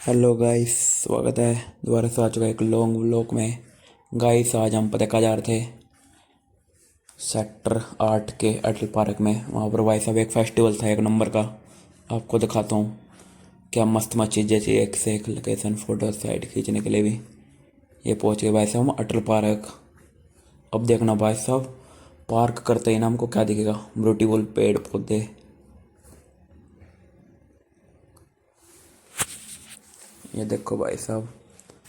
Hello guys, स्वागत है दोबारा से आ चुका है एक लॉन्ग व्लॉग में। गाइस आज हम पता जा रहे थे सेक्टर 8 के अटल पार्क में। वहाँ पर भाई साहब एक फेस्टिवल था एक नंबर का। आपको दिखाता हूँ क्या मस्त मस्त चीज़ें थी, एक से एक लोकेशन फ़ोटो साइड खींचने के लिए भी। ये पहुँच गए भाई साहब हम अटल पार्क। अब देखना भाई साहब, पार्क करते ही ना हमको क्या दिखेगा, ब्यूटीफुल पेड़ पौधे। ये देखो भाई साहब,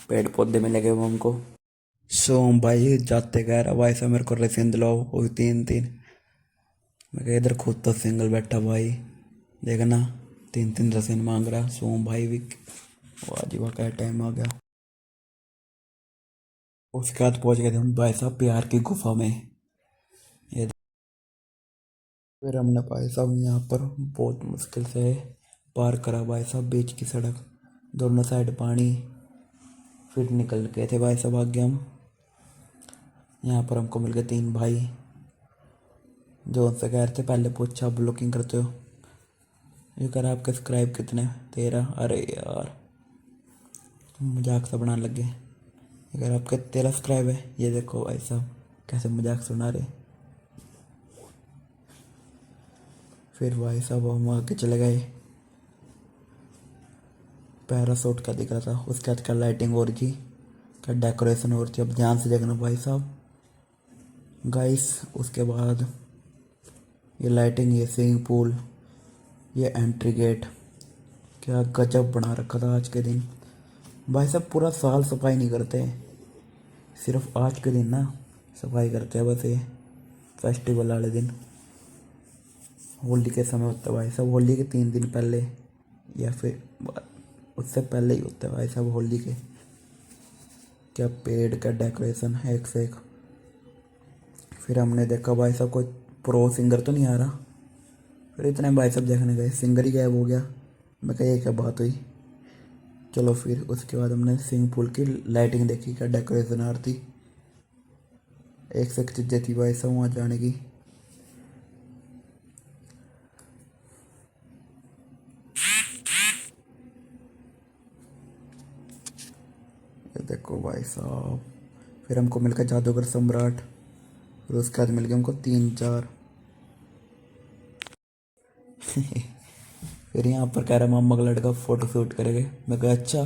पेड़ पौधे में लगे हुए हमको। सोम भाई जाते कह रहा भाई साहब मेरे को रेसिन दिलाओ, वो भी तीन तीन। मैं कहा इधर खुद तो सिंगल बैठा भाई, देखना तीन तीन रेसिन मांग रहा सोम भाई भी। वाह जी वाह, क्या टाइम आ गया। उसके बाद पहुंच गए थे हम भाई साहब प्यार की गुफा में। ये फिर हमने भाई साहब यहाँ पर बहुत मुश्किल से पार करा भाई साहब बीच की सड़क, दोनों साइड पानी। फिर निकल गए थे भाई साहब आगे हम। यहाँ पर हमको मिल गए तीन भाई जो उनसे कह रहे थे, पहले पूछा आप ब्लॉगिंग करते हो। ये कह रहा आपके सब्सक्राइब कितने, 13। अरे यार मजाक सा बनाने लग गए। ये कह रहा आपके 13 सब्सक्राइब है। ये देखो भाई साहब कैसे मजाक सुना रहे। फिर भाई साहब हम आगे चले गए। पैरासूट का दिख रहा था, उसके बाद क्या लाइटिंग और थी, क्या डेकोरेशन और थी। अब ध्यान से देखना भाई साहब गाइस। उसके बाद ये लाइटिंग, ये स्विमिंग पूल, ये एंट्री गेट, क्या गजब बना रखा था आज के दिन। भाई साहब पूरा साल सफाई नहीं करते, सिर्फ आज के दिन ना सफाई करते हैं बस। ये फेस्टिवल वाले दिन, होली के समय होता है भाई साहब, होली के 3 दिन पहले या फिर उससे पहले ही होता है भाई साहब होली के। क्या पेड़ का डेकोरेशन है एक से एक। फिर हमने देखा भाई साहब कोई प्रो सिंगर तो नहीं आ रहा। फिर इतने भाई साहब देखने गए, सिंगर ही गायब हो गया। मैं कहा ये क्या बात हुई। चलो फिर उसके बाद हमने स्विमिंग पूल की लाइटिंग देखी, क्या डेकोरेशन आ रही थी। एक से एक चीज़ें थी भाई साहब वहाँ जाने की। ये देखो भाई साहब, फिर हमको मिल गया जादूगर सम्राट। फिर उसके बाद मिल गया हमको 3 4। फिर यहाँ पर कह रहा मामा का लड़का फ़ोटो शूट करेंगे। मैं कहा अच्छा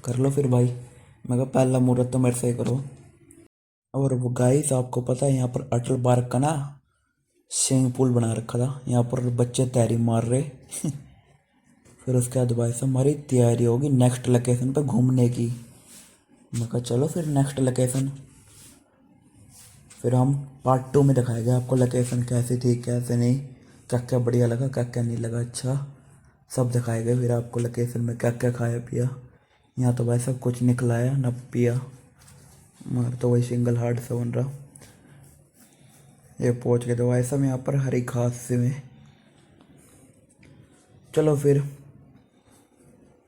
कर लो फिर भाई। मैं कहा पहला मुहूर्त तो मेरे से ही करो। और वो गाइस आपको पता है यहाँ पर अटल पार्क का ना स्विमिंग पूल बना रखा था, यहाँ पर बच्चे तैरी मार रहे। फिर उसके बाद भाई साहब हमारी तैयारी होगी नेक्स्ट लोकेशन पर घूमने की। मैं कहा चलो फिर नेक्स्ट लोकेशन। फिर हम पार्ट 2 में दिखाएंगे आपको लोकेशन कैसी थी कैसे नहीं, क्या क्या बढ़िया लगा क्या क्या नहीं लगा। अच्छा सब दिखाएंगे फिर आपको लोकेशन में क्या क्या खाया पिया। यहाँ तो भाई सब कुछ निकला है न पिया, मगर तो वही सिंगल हार्ट से बन रहा। ये पहुँच गए तो भाई साहब यहाँ पर हरी घास से में। चलो फिर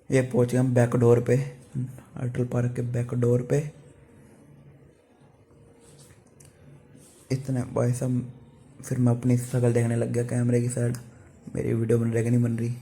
ये पहुँच गए हम बैक डोर पे, अटल पार्क के बैक डोर पे। इतने भाई साहब फिर मैं अपनी शक्ल देखने लग गया कैमरे की साइड, मेरी वीडियो बन रही कि नहीं बन रही।